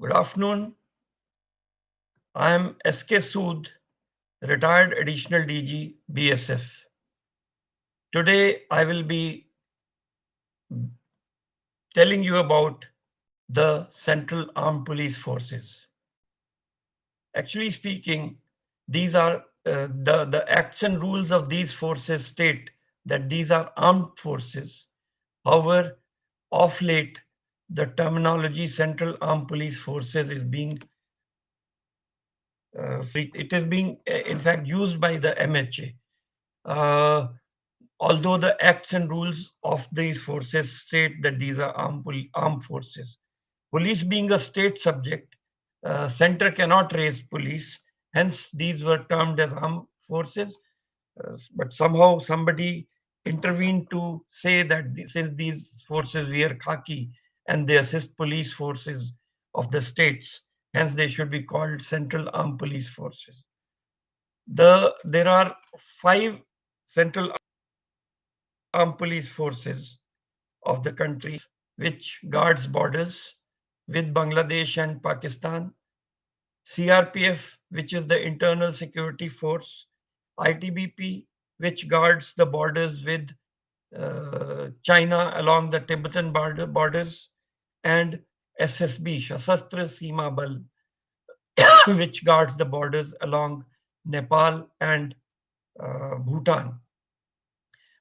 Good afternoon. I am SK SOOD, retired Additional DG, BSF. Today, I will be telling you about the Central Armed Police Forces. Actually speaking, these are the acts and rules of these forces state that these are armed forces. However, of late, the terminology Central Armed Police Forces is being it is being in fact used by the MHA. Although the acts and rules of these forces state that these are armed forces. Police being a state subject, center cannot raise police, hence these were termed as armed forces. But somehow somebody intervened to say that since these forces wear khaki and they assist police forces of the states, hence they should be called Central Armed Police Forces. There are 5 Central Armed Police Forces of the country which guards borders with Bangladesh and Pakistan, CRPF, which is the Internal Security Force, ITBP, which guards the borders with China along the Tibetan borders, and SSB, Sashastra Seema Bal, which guards the borders along Nepal and Bhutan.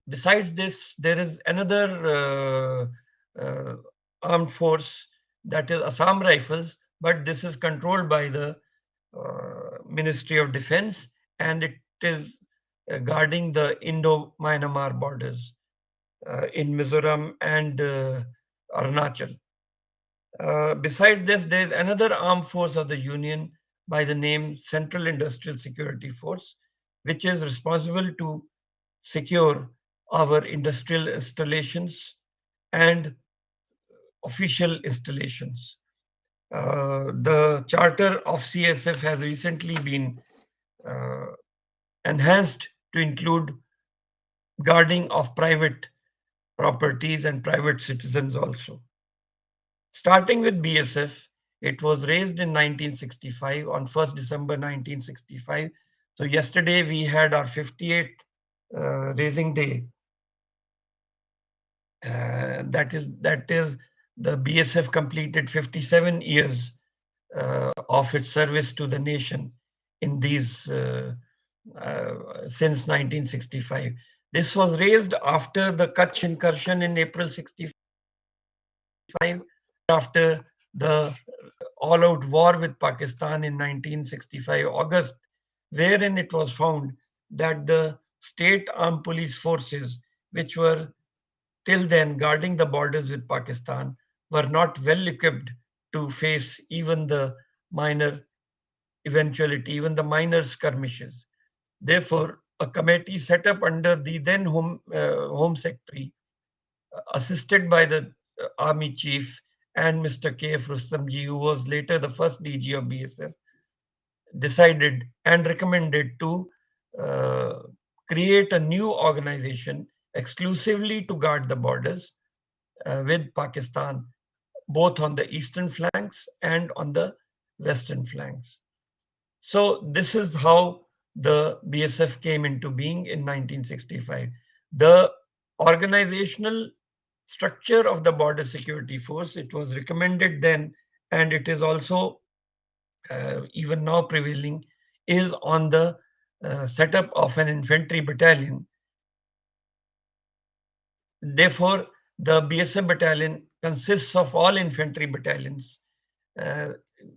Besides this, there is another armed force, that is Assam Rifles, but this is controlled by the Ministry of Defense, and it is guarding the Indo-Myanmar borders in Mizoram and Arunachal. Besides this, there is another armed force of the Union by the name Central Industrial Security Force, which is responsible to secure our industrial installations and official installations. The charter of CSF has recently been uh, enhanced to include guarding of private properties and private citizens also. Starting with BSF, it was raised in 1965 on 1st December 1965. So yesterday we had our 58th raising day. That is the BSF completed 57 years of its service to the nation in these since 1965. This was raised after the Kutch incursion in April 65, after the all-out war with Pakistan in 1965 August, wherein it was found that the state armed police forces, which were till then guarding the borders with Pakistan, were not well equipped to face even the minor eventuality, even the minor skirmishes. Therefore, a committee set up under the then Home Secretary, assisted by the Army Chief and Mr. KF Rustamji, who was later the first DG of BSF, decided and recommended to uh, create a new organization exclusively to guard the borders with Pakistan, both on the eastern flanks and on the western flanks. So this is how the BSF came into being in 1965. The organizational structure of the Border Security Force, it was recommended then, and it is also even now prevailing, is on the setup of an infantry battalion. Therefore, the BSF battalion consists of all infantry battalions uh,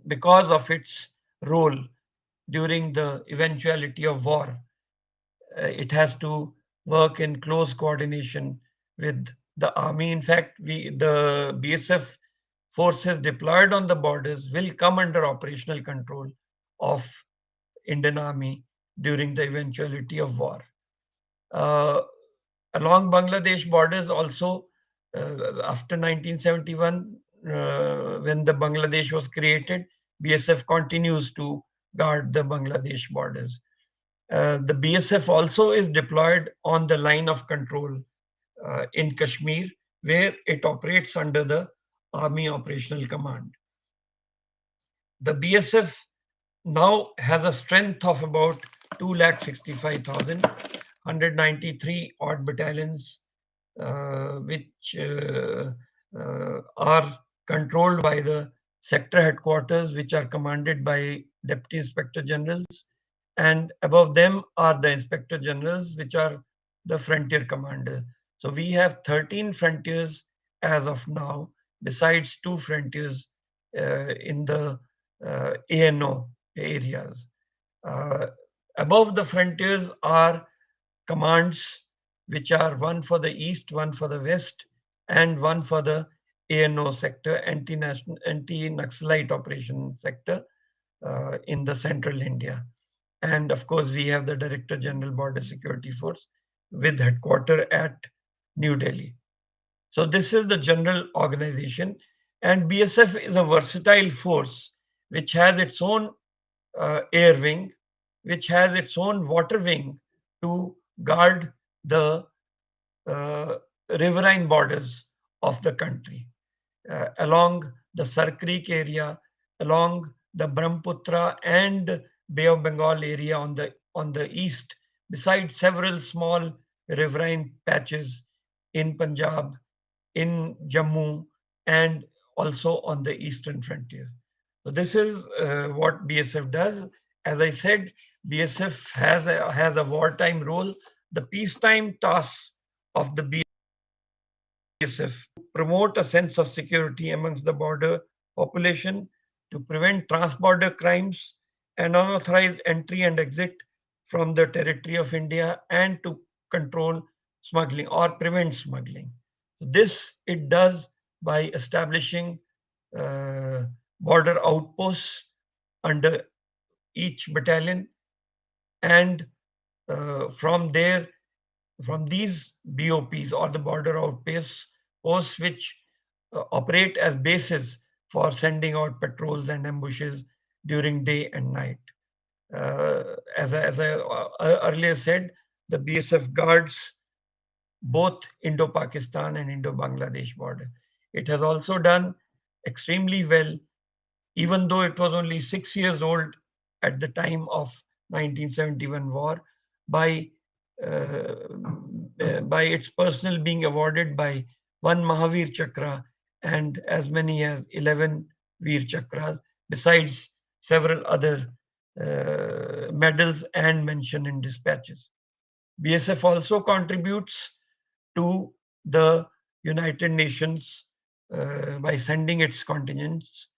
because of its role during the eventuality of war. It has to work in close coordination with the army. In fact, the BSF forces deployed on the borders will come under operational control of Indian Army during the eventuality of war. Uh, Along Bangladesh borders also, after 1971, when the Bangladesh was created, BSF continues to guard the Bangladesh borders. The BSF also is deployed on the line of control in Kashmir, where it operates under the Army Operational Command. The BSF now has a strength of about 2,65,000, 193 odd battalions, which are controlled by the sector headquarters, which are commanded by deputy inspector generals, and above them are the inspector generals, which are the frontier commanders. So we have 13 frontiers as of now, besides two frontiers in the ANO areas. Uh, Above the frontiers are commands, which are one for the east, one for the west, and one for the ANO sector, anti-Naxalite operation sector in the central India. And of course, we have the Director General Border Security Force with headquarters at New Delhi. So this is the general organization, and BSF is a versatile force which has its own air wing, which has its own water wing to guard the uh, riverine borders of the country along the Sar Creek area, along the Brahmaputra and Bay of Bengal area on the east, besides several small riverine patches in Punjab, in Jammu, and also on the eastern frontier. So this is what BSF does. As I said, BSF has a wartime role. The peacetime tasks of the BSF promote a sense of security amongst the border population, to prevent trans-border crimes and unauthorized entry and exit from the territory of India, and to control smuggling or prevent smuggling. This it does by establishing uh, border outposts under each battalion, and from there, from these BOPs or the border outposts, posts which operate as bases for sending out patrols and ambushes during day and night. As I earlier said, the BSF guards both Indo-Pakistan and Indo-Bangladesh border. It has also done extremely well, even though it was only 6 years old at the time of 1971 war, by uh, by its personnel being awarded by one Mahavir Chakra and as many as 11 Veer Chakras, besides several other medals and mention in dispatches. BSF also contributes to the United Nations by sending its contingents.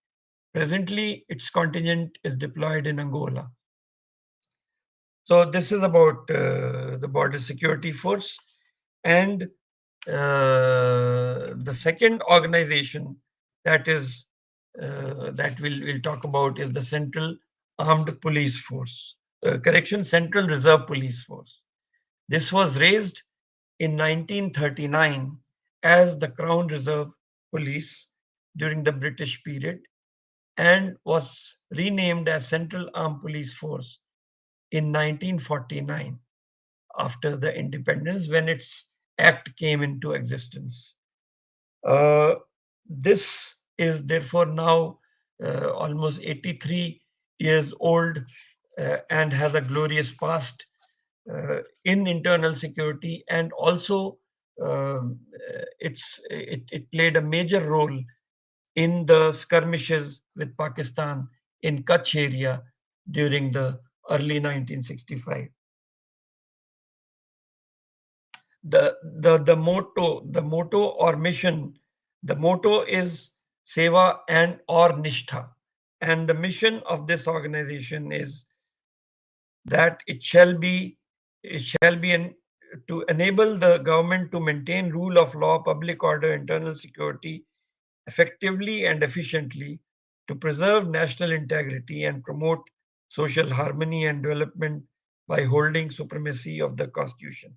Presently, its contingent is deployed in Angola. So this is about the Border Security Force. And the second organization that is that we'll talk about is the Central Armed Police Force. Central Reserve Police Force. This was raised in 1939 as the Crown Reserve Police during the British period, and was renamed as Central Armed Police Force in 1949 after the independence, when its act came into existence. Uh, this is therefore now almost 83 years old and has a glorious past in internal security, and also it played a major role in the skirmishes with Pakistan in Kutch area during the early 1965. The motto or mission, the motto is Seva and or Nishtha, and the mission of this organization is that it shall be to enable the government to maintain rule of law, public order, internal security effectively and efficiently, to preserve national integrity and promote social harmony and development by holding supremacy of the constitution.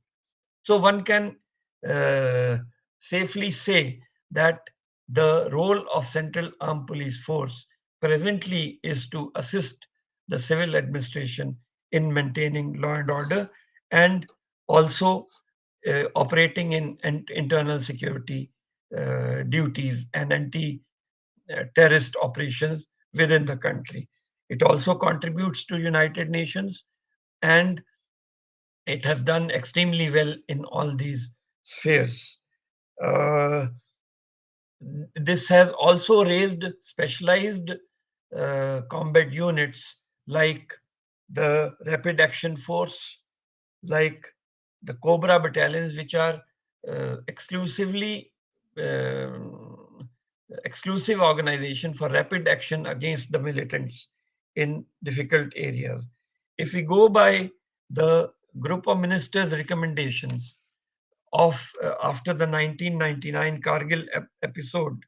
So one can uh, safely say that the role of Central Armed Police Force presently is to assist the civil administration in maintaining law and order, and also operating in internal security duties and anti terrorist operations within the country. It also contributes to United Nations, and it has done extremely well in all these spheres. Uh, this has also raised specialized combat units like the Rapid Action Force, like the Cobra battalions, which are exclusively exclusive organization for rapid action against the militants in difficult areas. If we go by the group of ministers' recommendations of after the 1999 Kargil episode,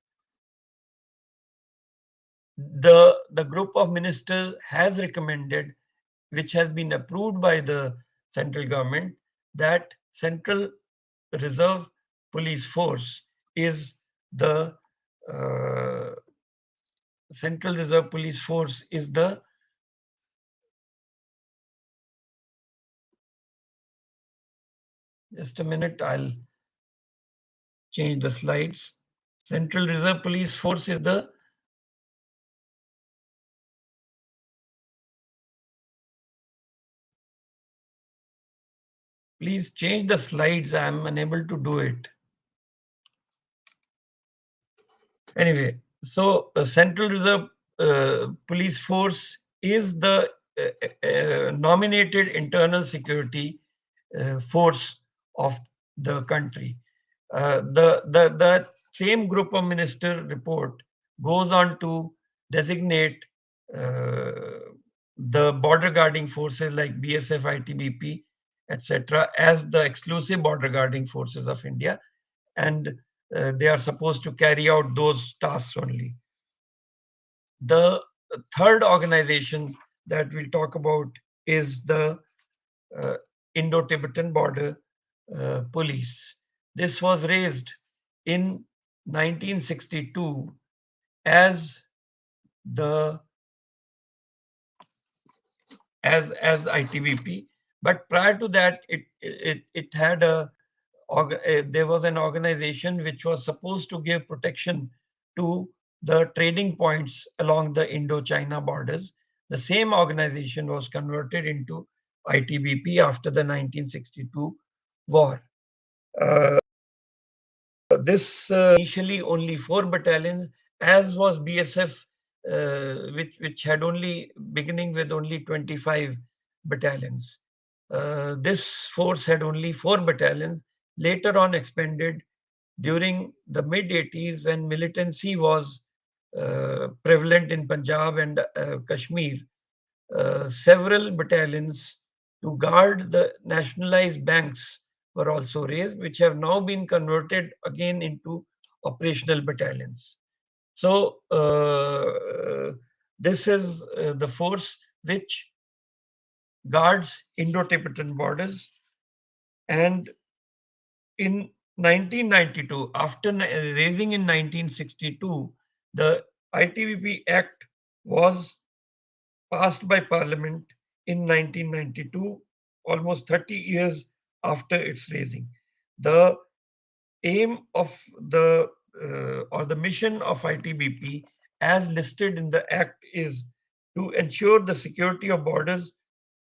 the group of ministers has recommended, which has been approved by the central government, that Central Reserve Police Force is the uh, Central Reserve Police Force is the just a minute, I'll change the slides. Central Reserve Police Force is the please change the slides. I'm unable to do it. Anyway, so Central Reserve Police Force is the nominated internal security force of the country. The same group of minister report goes on to designate uh, the border guarding forces like BSF, ITBP, etc., as the exclusive border guarding forces of India, and they are supposed to carry out those tasks only. The third organization that we'll talk about is the uh, Indo-Tibetan Border Police. This was raised in 1962 as the as ITBP, but prior to that, it had there was an organization which was supposed to give protection to the trading points along the Indo-China borders. The same organization was converted into ITBP after the 1962 war. Uh, this initially only 4 battalions, as was BSF, which had only beginning with only 25 battalions. This force had only 4 battalions, later on expanded during the mid 80s when militancy was prevalent in Punjab and Kashmir. Several battalions to guard the nationalized banks were also raised, which have now been converted again into operational battalions. So, this is the force which guards Indo-Tibetan borders. And in 1992, after raising in 1962, the ITBP Act was passed by Parliament in 1992, almost 30 years after its raising. The aim of the or the mission of ITBP, as listed in the Act, is to ensure the security of borders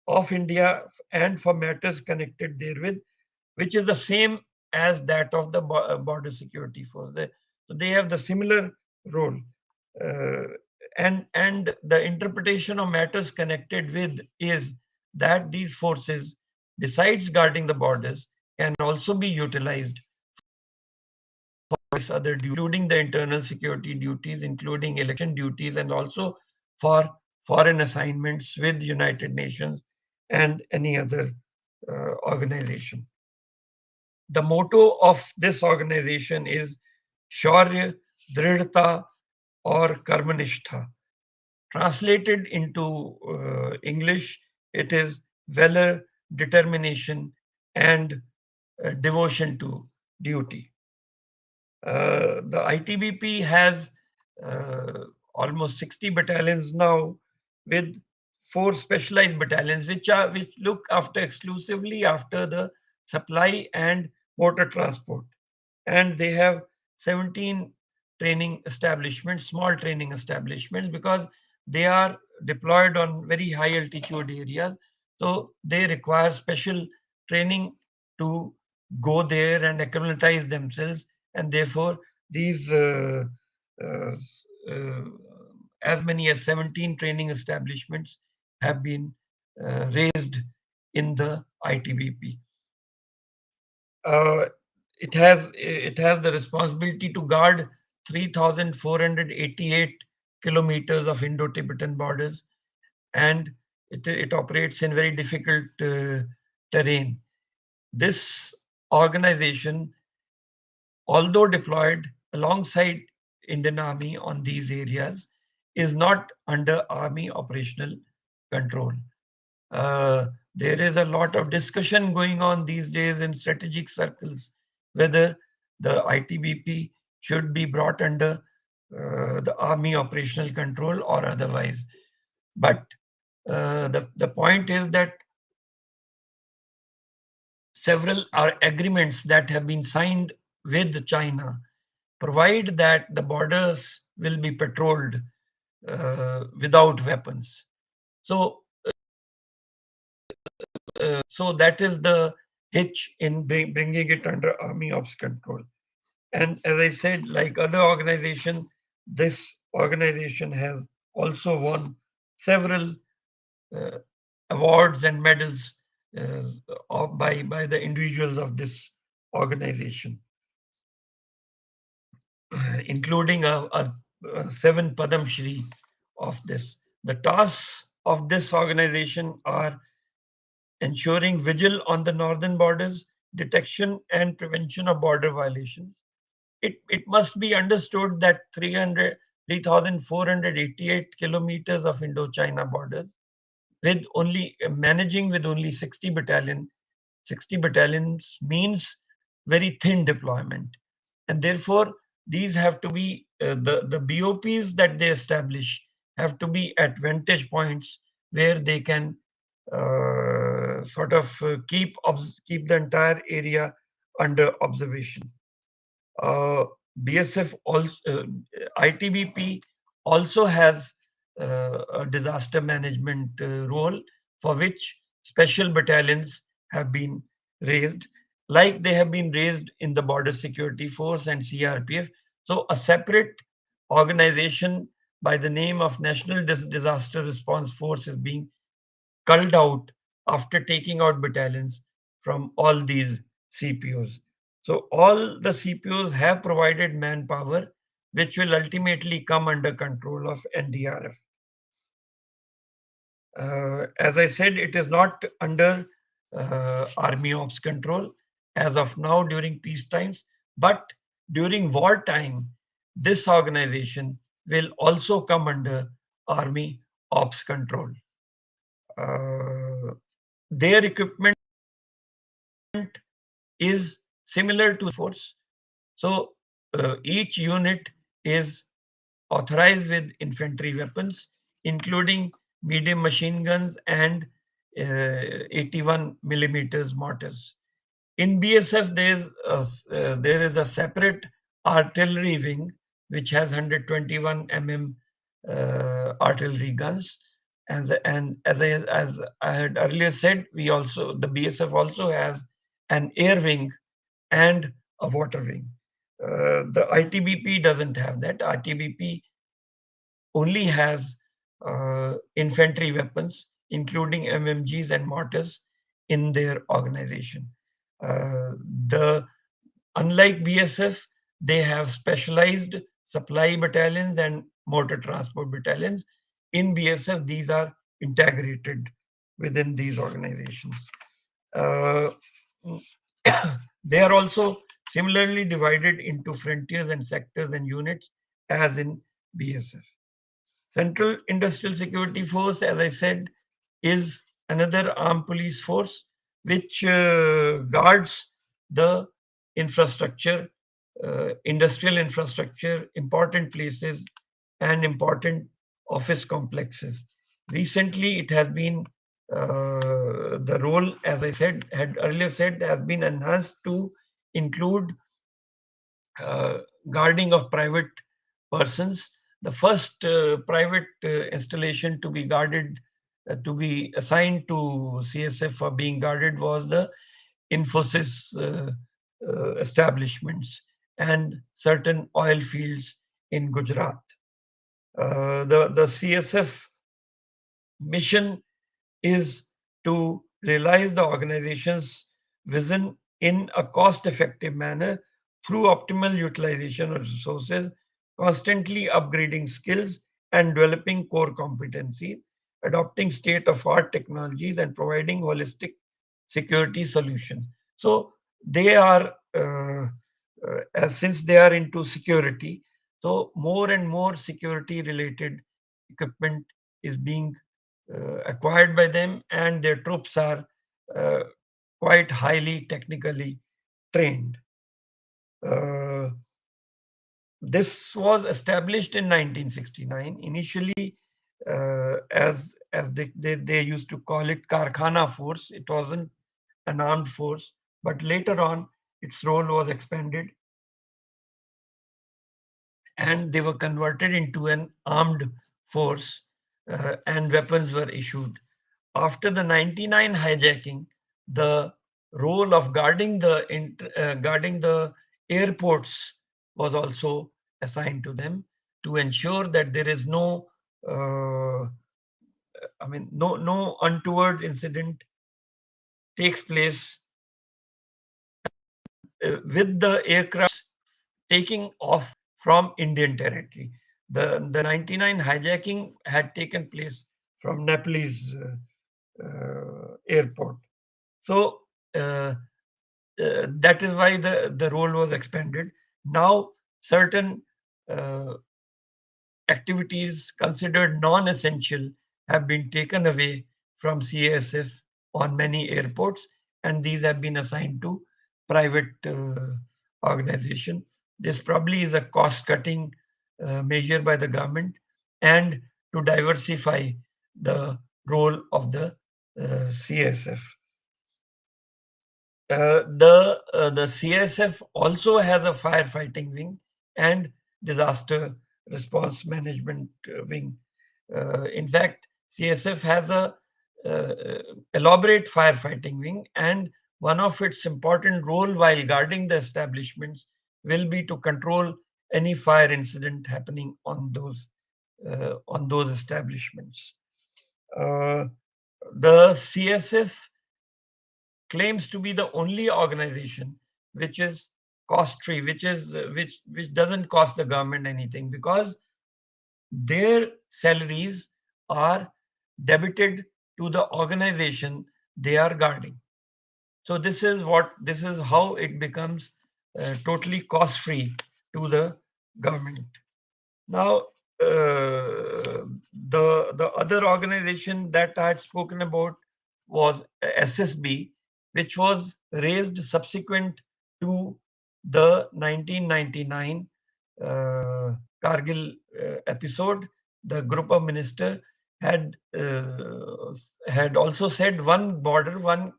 of India and for matters connected therewith, which is the same as that of the border security force. So they have the similar role. Uh, and the interpretation of matters connected with is that these forces, besides guarding the borders, can also be utilized for other duties, including the internal security duties, including election duties, and also for foreign assignments with United Nations and any other organization. The motto of this organization is Shaurya, Dridhta, or Karmanishtha. Translated into English, it is valor, determination, and devotion to duty. The ITBP has almost 60 battalions now, with 4 specialized battalions, which look after exclusively after the supply and water transport, and they have 17 training establishments, small training establishments, because they are deployed on very high altitude areas. So they require special training to go there and acclimatize themselves, and therefore these uh, uh, as many as 17 training establishments have been raised in the ITBP. Uh, it has the responsibility to guard 3,488 kilometers of Indo-Tibetan borders, and it operates in very difficult terrain. This organization, although deployed alongside Indian Army on these areas, is not under Army operational control. Uh, there is a lot of discussion going on these days in strategic circles whether the ITBP should be brought under the Army operational control or otherwise. But the point is that several agreements that have been signed with China provide that the borders will be patrolled without weapons. So, so that is the hitch in bringing it under Army Ops control. And as I said, like other organization, this organization has also won several uh, awards and medals by the individuals of this organization, including a 7 Padam Shri of this. The tasks of this organization are ensuring vigil on the northern borders, detection and prevention of border violations. It must be understood that 3,488 kilometers of Indo-China border with only managing with only 60 battalions means very thin deployment. And therefore, these have to be, the BOPs that they establish have to be at vantage points where they can sort of keep the entire area under observation. Uh, BSF also, ITBP also has a disaster management role for which special battalions have been raised, like they have been raised in the Border Security Force and CRPF. So a separate organization by the name of National Disaster Response Force is being culled out after taking out battalions from all these CPOs. So all the CPOs have provided manpower, which will ultimately come under control of NDRF. As I said, it is not under Army Ops control as of now during peace times, but during wartime, this organization will also come under Army Ops control. Uh, their equipment is similar to force. So each unit is authorized with infantry weapons, including medium machine guns and 81 millimeters mortars. In BSF, there is a separate artillery wing which has 121 artillery guns. And as I had earlier said, the BSF also has an air wing and a water wing. The ITBP doesn't have that. ITBP only has infantry weapons, including MMGs and mortars, in their organization. Uh, the Unlike BSF, they have specialized supply battalions and motor transport battalions. In BSF, these are integrated within these organizations. Uh, they are also similarly divided into frontiers and sectors and units as in BSF. Central Industrial Security Force, as I said, is another armed police force which guards the infrastructure, industrial infrastructure, important places, and important office complexes. Recently, it has been the role, as I said, had earlier said, has been enhanced to include uh, guarding of private persons, The first private installation to be guarded, to be assigned to CSF for being guarded was the Infosys establishments and certain oil fields in Gujarat. The CSF mission is to realize the organization's vision in a cost-effective manner through optimal utilization of resources, constantly upgrading skills and developing core competencies, adopting state-of-art technologies, and providing holistic security solutions. So they are, since they are into security, so more and more security-related equipment is being acquired by them, and their troops are uh, quite highly technically trained. Uh, this was established in 1969. Initially, as they used to call it Karkhana Force, it wasn't an armed force, but later on its role was expanded and they were converted into an armed force, and weapons were issued. After the 99 hijacking, the role of guarding the airports was also assigned to them to ensure that there is uh, no untoward incident takes place with the aircraft taking off from Indian territory. The 99 hijacking had taken place from Nepalese airport. So that is why the role was expanded. Now, certain uh, activities considered non-essential have been taken away from CASF on many airports, and these have been assigned to private organization. This probably is a cost-cutting measure by the government and to diversify the role of the CSF. The CSF also has a firefighting wing and disaster response management wing. In fact, CSF has a elaborate firefighting wing, and one of its important role while guarding the establishments will be to control any fire incident happening on those establishments. Uh, the CSF claims to be the only organization which is cost free, which doesn't cost the government anything because their salaries are debited to the organization they are guarding. So this is how it becomes totally cost free to the government. Now, the other organization that I had spoken about was SSB, which was raised subsequent to the 1999 Kargil episode. The group of ministers had had also said one border, one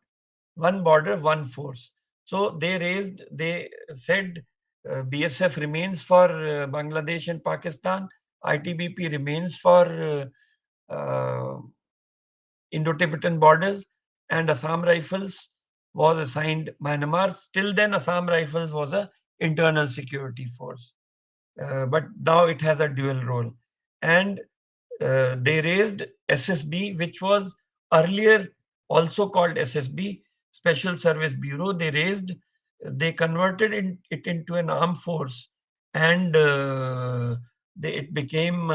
force. So they said BSF remains for Bangladesh and Pakistan, ITBP remains for Indo-Tibetan borders, and Assam Rifles was assigned Myanmar. Still then, Assam Rifles was a internal security force, but now it has a dual role. And they raised SSB, which was earlier also called SSB, Special Service Bureau. They converted it into an armed force, and it became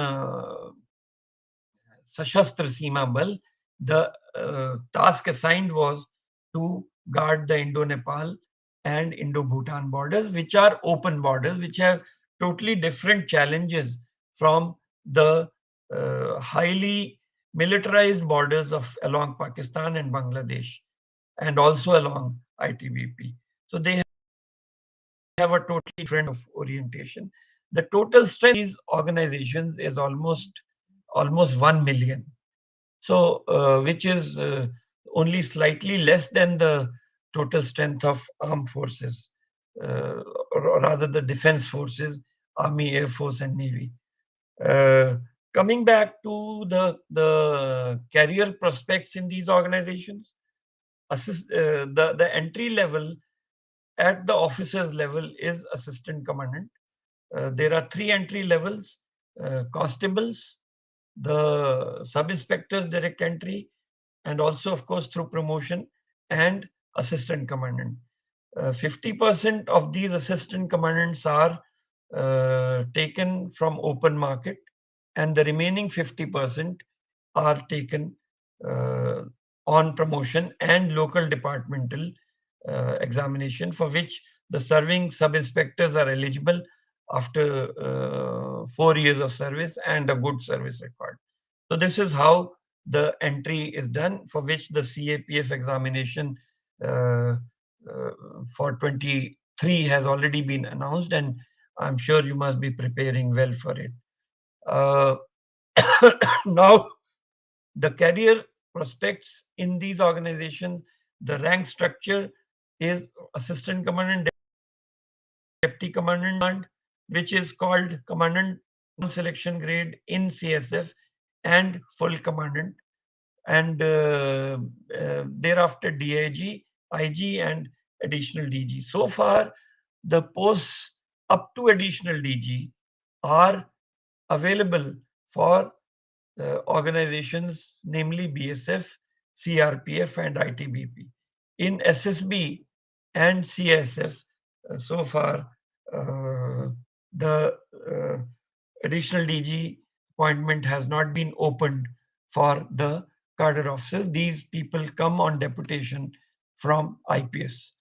Sashastra Seema Bal. The task assigned was to guard the Indo-Nepal and Indo-Bhutan borders, which are open borders, which have totally different challenges from the highly militarized borders of along Pakistan and Bangladesh, and also along ITBP. So they have a totally different of orientation. The total strength of these organizations is almost 1 million. So, which is only slightly less than the total strength of armed forces, or rather the defense forces, Army, Air Force, and Navy. Uh, Coming back to the career prospects in these organizations, the entry level at the officers level is assistant commandant. There are three entry levels: constables, the sub inspectors direct entry, and also, of course, through promotion, and assistant commandant. 50% of these assistant commandants are taken from open market, and the remaining 50% are taken uh, on promotion and local departmental examination, for which the serving sub inspectors are eligible after 4 years of service and a good service record. So this is how the entry is done, for which the CAPF examination uh, uh, for 23 has already been announced, and I'm sure you must be preparing well for it. Uh, Now, the career prospects in these organizations, the rank structure is assistant commandant, deputy commandant, which is called commandant selection grade in CSF, and full commandant, and thereafter DIG, IG, and additional DG. So far, the posts up to additional DG are available for organizations, namely BSF, CRPF, and ITBP. In SSB and CSF, so far, the additional DG appointment has not been opened for the cadre officers. These people come on deputation from IPS.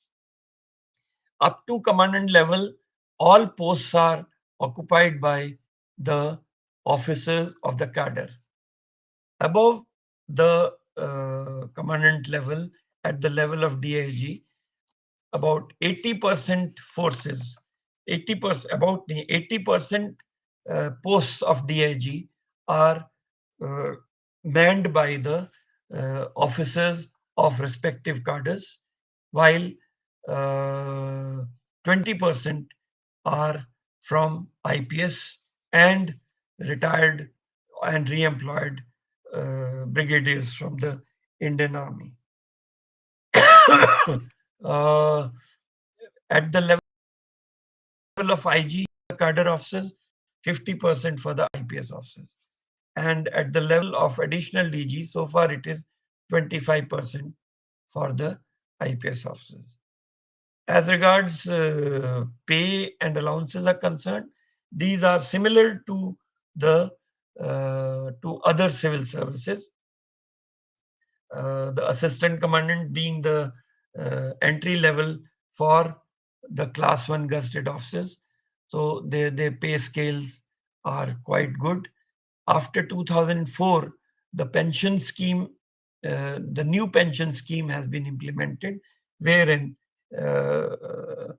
Up to commandant level, all posts are occupied by the officers of the cadre. Above the commandant level, at the level of DIG, about 80% forces, 80%, about 80% posts of DIG are uh, manned by the officers of respective cadres, while 20% are from IPS and retired and re-employed brigadiers from the Indian Army. uh, at the level of IG, the cadre officers, 50% for the IPS officers. And at the level of additional DG, so far it is 25% for the IPS officers. As regards pay and allowances are concerned, these are similar to the to other civil services. The assistant commandant being the entry level for the class 1 gazetted officers. So their pay scales are quite good. After 2004, the pension scheme, the new pension scheme has been implemented, wherein the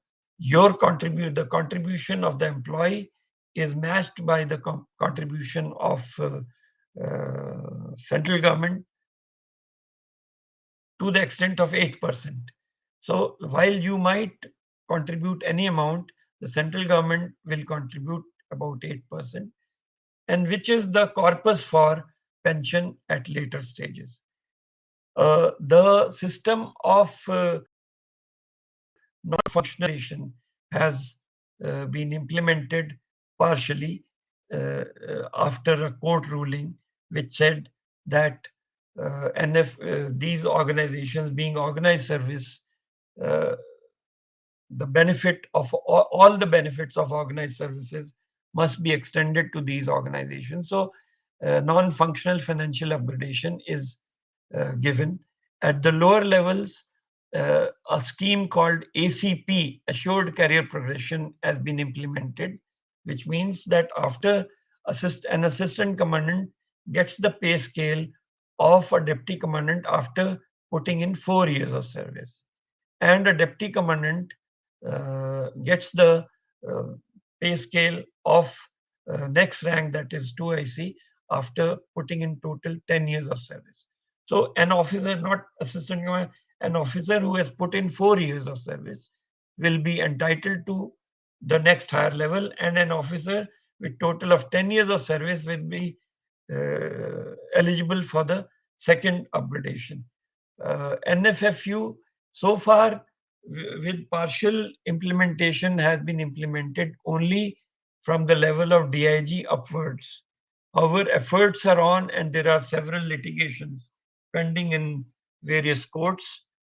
contribution of the employee is matched by the contribution of central government to the extent of 8%. So while you might contribute any amount, the central government will contribute about 8%, and which is the corpus for pension at later stages. The system of non-functionation has been implemented partially after a court ruling which said that these organizations being organized service, uh, the benefit of all the benefits of organized services must be extended to these organizations. So non-functional financial upgradation is given. At the lower levels, a scheme called ACP, Assured Career Progression, has been implemented, which means that after an assistant commandant gets the pay scale of a deputy commandant after putting in 4 years of service, and a deputy commandant gets the uh, pay scale of next rank, that is 2IC, after putting in total 10 years of service. So an officer, not assistant commandant, an officer who has put in 4 years of service will be entitled to the next higher level, and an officer with total of 10 years of service will be eligible for the second upgradation. NFFU so far with partial implementation has been implemented only from the level of DIG upwards. However, efforts are on and there are several litigations pending in various courts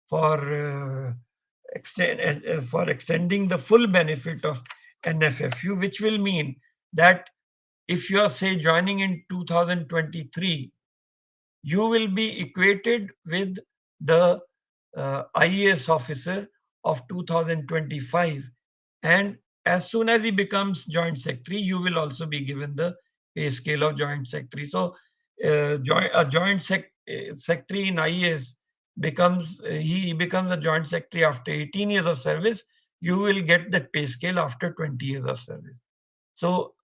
for for extending the full benefit of NFFU, which will mean that if you are, say, joining in 2023, you will be equated with the IAS officer of 2025. And as soon as he becomes joint secretary, you will also be given the pay scale of joint secretary. So a joint secretary in IAS becomes, he becomes a joint secretary after 18 years of service. You will get that pay scale after 20 years of service. So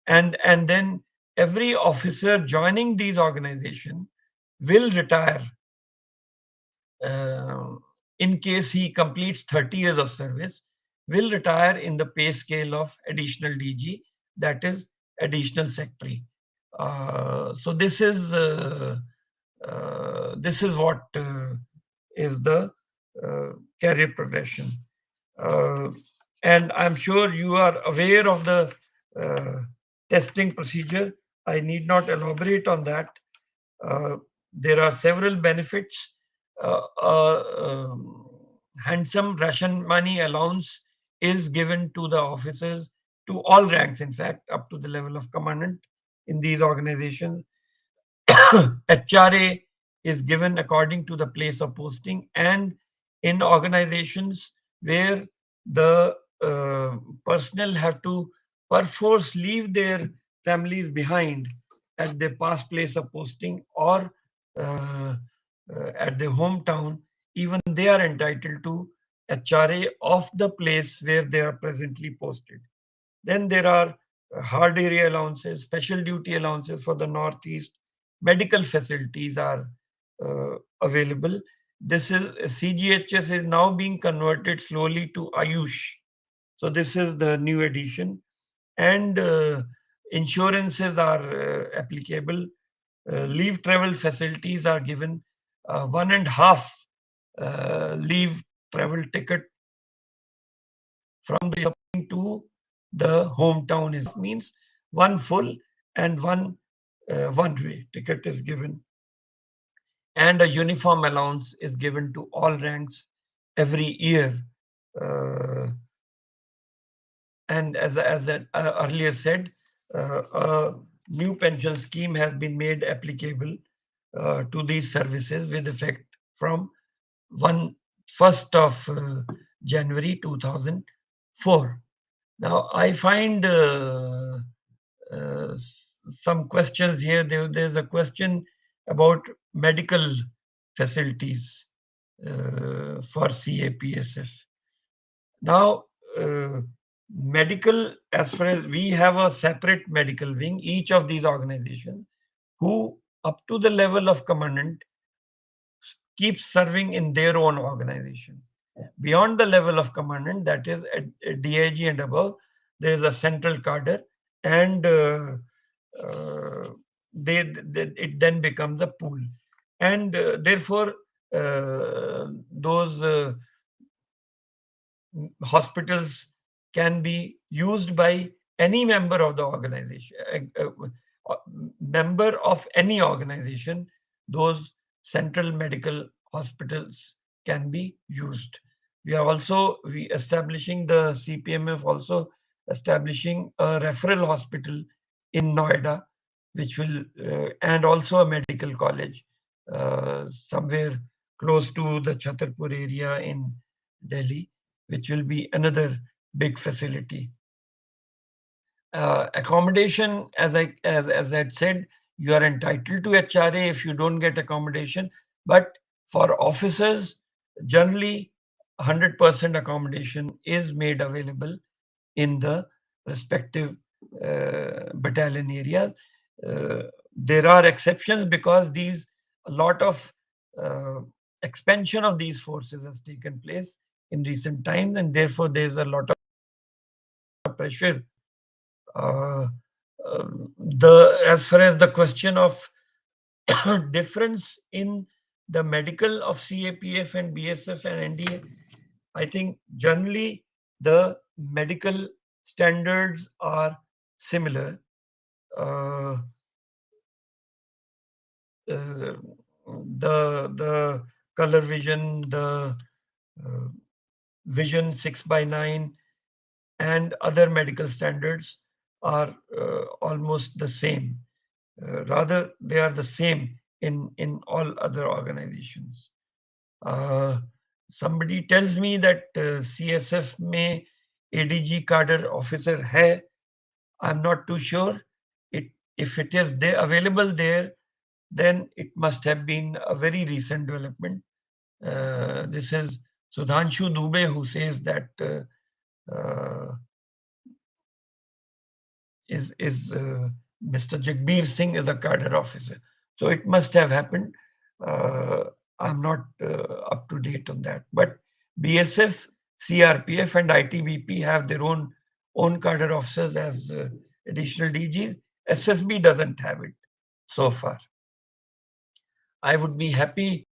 and then every officer joining these organizations will retire uh, in case he completes 30 years of service, will retire in the pay scale of additional DG, that is additional secretary. So this is what is the career progression. Uh, and I'm sure you are aware of the uh, testing procedure. I need not elaborate on that. There are several benefits. Uh, uh, um, Handsome ration money allowance is given to the officers, to all ranks, in fact, up to the level of commandant in these organizations. HRA is given according to the place of posting, and in organizations where the personnel have to perforce leave their families behind at their past place of posting or uh, at their hometown, even they are entitled to HRA of the place where they are presently posted. Then there are hard area allowances, special duty allowances for the Northeast. Medical facilities are available. This is CGHS is now being converted slowly to Ayush. So this is the new addition, and insurances are applicable. Leave travel facilities are given. One and half leave travel ticket from the to the hometown is means one full and one way ticket is given, and a uniform allowance is given to all ranks every year. Uh, and as I earlier said, a new pension scheme has been made applicable to these services with effect from 1st of January 2004. Now, I find uh, some questions here. There's a question about medical facilities for CAPSF. Now, medical, as far as we have a separate medical wing, each of these organizations who, up to the level of commandant, keeps serving in their own organization. Beyond the level of commandant, that is at DIG and above, there is a central cadre, and uh, it then becomes a pool, and therefore those hospitals can be used by any member of the organization, member of any organization. Those central medical hospitals can be used. We are also establishing the CPMF, also establishing a referral hospital in Noida, which will and also a medical college somewhere close to the Chhatarpur area in Delhi, which will be another big facility. Accommodation, as I said, you are entitled to HRA if you don't get accommodation, but for officers, generally 100% accommodation is made available in the respective battalion areas. There are exceptions because a lot of uh, expansion of these forces has taken place in recent times, and therefore there's a lot of pressure Uh, the as far as the question of difference in the medical of CAPF and BSF and NDA, I think generally the medical standards are similar. Uh, uh, the color vision, the uh, vision 6:9, and other medical standards are almost the same. Rather, they are the same in all other organizations. Uh, Somebody tells me that CSF में ADG cadre officer है. I'm not too sure. If it is there available there, then it must have been a very recent development. This is Sudhanshu Dubey who says that uh, is Mr. Jagbir Singh is a cadre officer. So it must have happened. Uh, I'm not up to date on that. But BSF, CRPF, and ITBP have their own cadre officers as additional DGs. SSB doesn't have it so far. I would be happy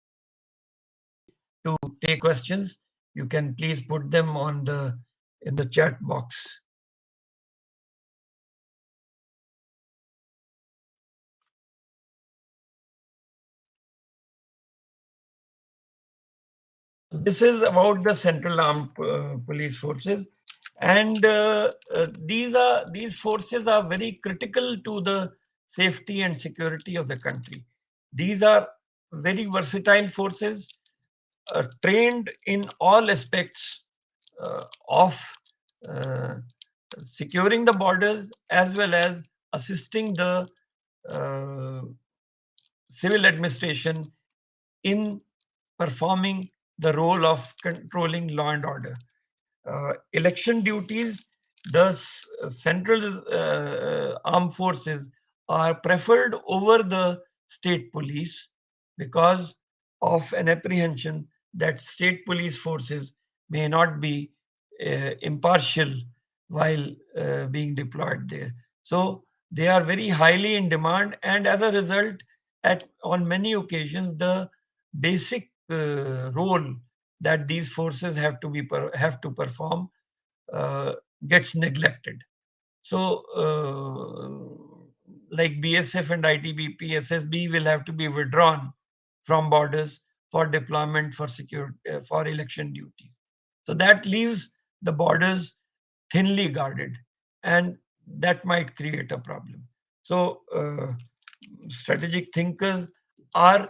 to take questions. You can please put them on in the chat box. This is about the Central Armed Police Forces, and these forces are very critical to the safety and security of the country. These are very versatile forces, trained in all aspects of uh, securing the borders as well as assisting the uh, civil administration in performing the role of controlling law and order. Election duties, the central armed forces are preferred over the state police because of an apprehension that state police forces may not be impartial while being deployed there. So they are very highly in demand, and as a result, on many occasions, the basic role that these forces have to perform uh, gets neglected. So, like BSF and ITBP, SSB will have to be withdrawn from borders for deployment for security for election duties. So that leaves the borders thinly guarded, and that might create a problem. So, strategic thinkers are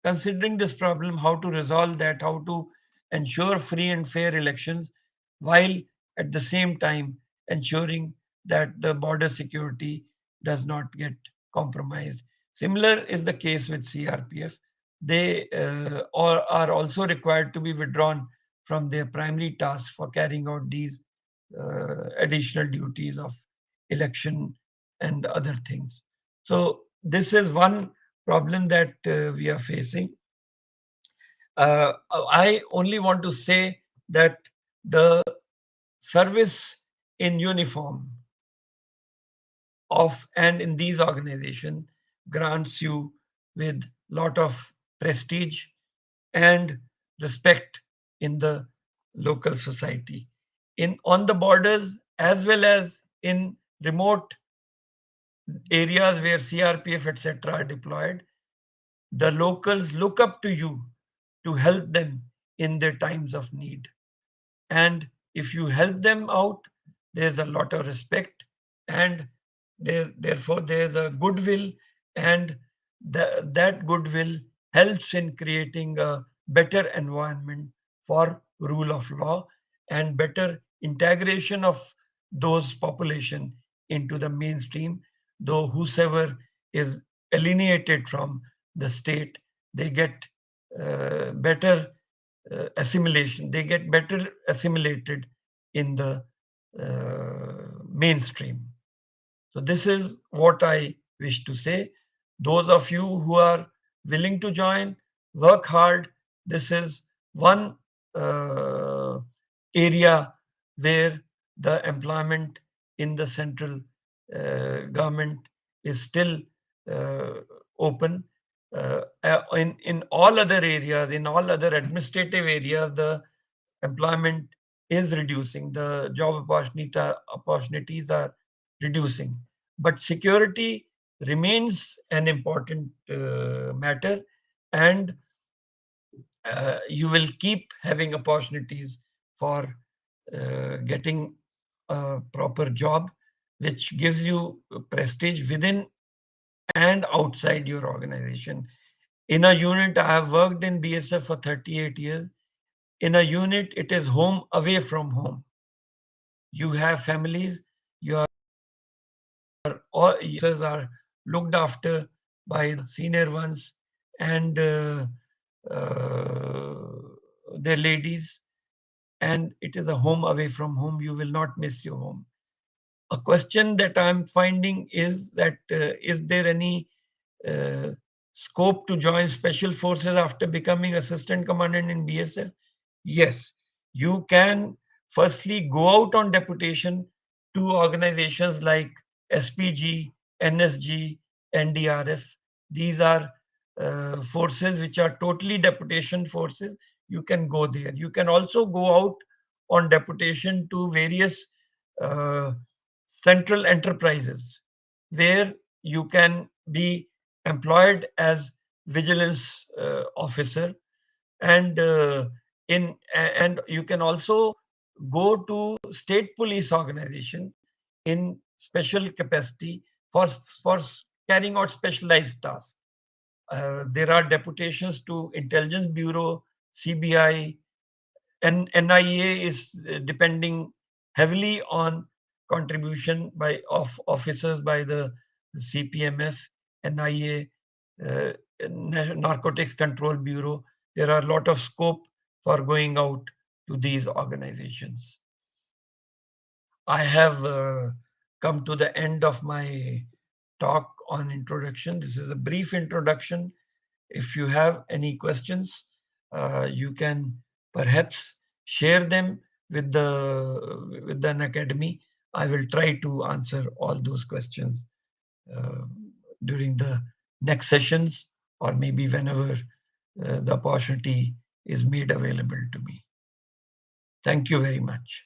considering this problem, how to resolve that, how to ensure free and fair elections, while at the same time ensuring that the border security does not get compromised. Similar is the case with CRPF. They are also required to be withdrawn from their primary tasks for carrying out these additional duties of election and other things. So this is one problem that we are facing. I only want to say that the service in uniform of and in these organizations grants you with lot of prestige and respect in the local society. In on the borders as well as in remote areas where CRPF etc. are deployed, the locals look up to you to help them in their times of need. And if you help them out, there's a lot of respect, and therefore there's a goodwill, and that goodwill helps in creating a better environment for rule of law and better integration of those population into the mainstream. Though whosoever is alienated from the state, they get better assimilation. They get better assimilated in the mainstream. So this is what I wish to say. Those of you who are willing to join, work hard. This is one area where the employment in the central government is still open. In all other areas, in all other administrative areas, the employment is reducing, the job opportunities are reducing. But security remains an important matter, and you will keep having opportunities for getting a proper job, which gives you prestige within and outside your organization. In a unit, I have worked in BSF for 38 years. In a unit, it is home away from home. You have families, your all users are looked after by the senior ones and uh, their ladies, and it is a home away from home. You will not miss your home. A question that I'm finding is that is there any uh, scope to join special forces after becoming assistant commandant in BSF? Yes, you can firstly go out on deputation to organizations like SPG, NSG, NDRF. These are forces which are totally deputation forces. You can go there. You can also go out on deputation to various uh, central enterprises where you can be employed as vigilance officer, and and you can also go to state police organization in special capacity for carrying out specialized tasks. There are deputations to intelligence bureau, CBI, and NIA is depending heavily on contribution by of officers by the CPMF, NIA, uh, Narcotics Control Bureau. There are a lot of scope for going out to these organizations. I have come to the end of my talk on introduction. This is a brief introduction. If you have any questions, you can perhaps share them with the Unacademy. I will try to answer all those questions uh, during the next sessions, or maybe whenever the opportunity is made available to me. Thank you very much.